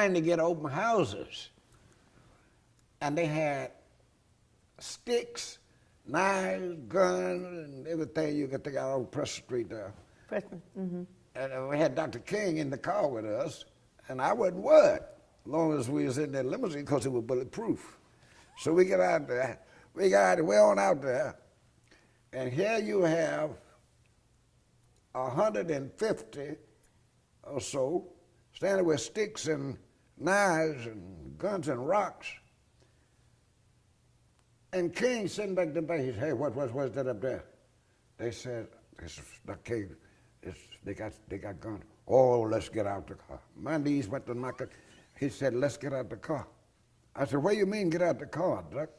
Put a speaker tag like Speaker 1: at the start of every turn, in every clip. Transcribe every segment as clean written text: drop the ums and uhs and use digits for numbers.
Speaker 1: trying to get open houses, and they had sticks, knives, guns, and everything you could think out on Preston Street there.
Speaker 2: Preston. Mm-hmm.
Speaker 1: And we had Dr. King in the car with us, and I wasn't worried, as long as we was in that limousine, because it was bulletproof. So we get out there, we're on out there, and here you have 150 or so standing with sticks and knives and guns and rocks. And King sitting back there, he said, hey, what's that up there? They said, Dr. King, they got guns. Oh, let's get out the car. My knees went to knock it. He said, let's get out the car. I said, what do you mean get out the car, Doc?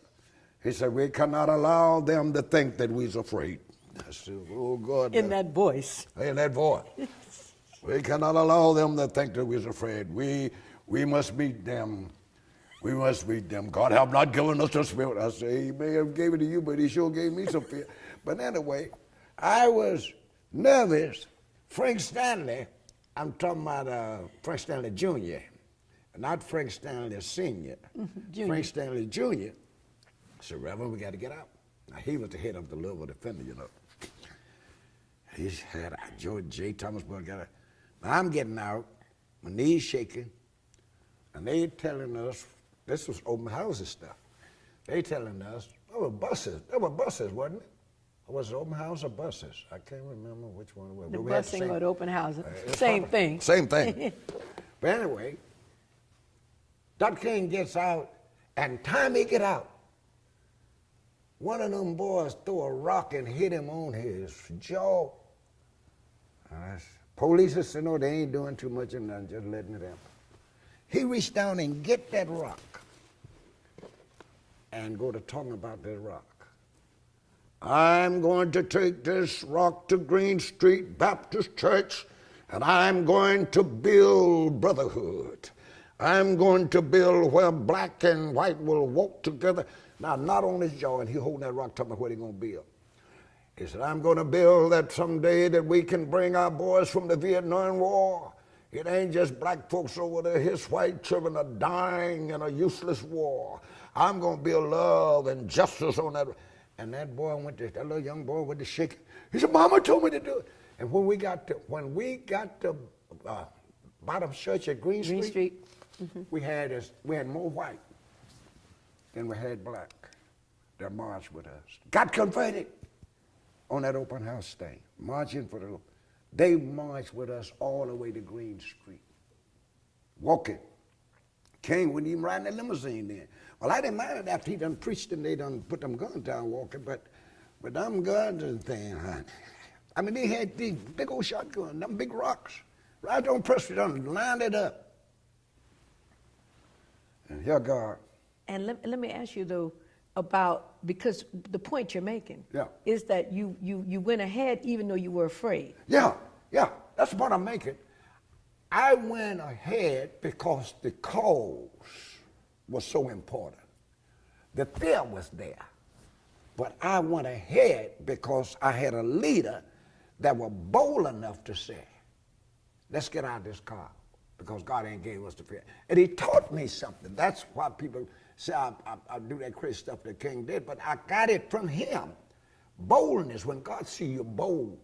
Speaker 1: He said, we cannot allow them to think that we's afraid. I said, oh, God.
Speaker 2: In that voice.
Speaker 1: In that voice. We cannot allow them to think that we's afraid. We must beat them. We must beat them. God have not given us the spirit. I say, he may have gave it to you, but he sure gave me some fear. But anyway, I was nervous. Frank Stanley, I'm talking about Frank Stanley Jr., not Frank Stanley Sr., Frank Stanley Jr. said, Reverend, we got to get out. Now, he was the head of the Louisville Defender, you know. He had George J. Thomas Boy got out. Now, I'm getting out, my knees shaking, and they telling us, this was open houses stuff. They telling us, there were buses, wasn't it? Was it open house or buses? I can't remember which one it was.
Speaker 2: The busing or the open houses, same thing.
Speaker 1: Same thing. But anyway, Dr. King gets out, and time he get out, one of them boys threw a rock and hit him on his jaw. Police said, no, they ain't doing too much and nothing, just letting it happen. He reached down and get that rock and go to talking about that rock. I'm going to take this rock to Green Street Baptist Church, and I'm going to build brotherhood. I'm going to build where black and white will walk together. Now, not on his jaw, and he holding that rock, talking about what he's going to build. He said, I'm going to build that someday that we can bring our boys from the Vietnam War. It ain't just black folks over there. His white children are dying in a useless war. I'm going to build love and justice on that. And that little young boy went to shake it. He said, Mama told me to do it. And when we got to bottom church at Green Street, we had more white than we had black that marched with us. Got converted on that open house thing, marching for the Lord. They marched with us all the way to Green Street, walking. King wouldn't even ride in the limousine then. Well, I didn't mind it after he done preached and they done put them guns down walking, but them guns and things, I mean, they had these big old shotguns, them big rocks, right on Preston, done lined it up. And here God. And
Speaker 2: let me ask you though about, because the point you're making is that you went ahead even though you were afraid.
Speaker 1: Yeah, that's the point I'm making. I went ahead because the cause was so important. The fear was there, but I went ahead because I had a leader that was bold enough to say, let's get out of this car because God ain't gave us the fear. And he taught me something. That's why people say I do that crazy stuff that King did, but I got it from him. Boldness, when God see you bold,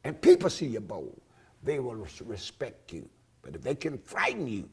Speaker 1: and people see you bold, they will respect you. But if they can frighten you,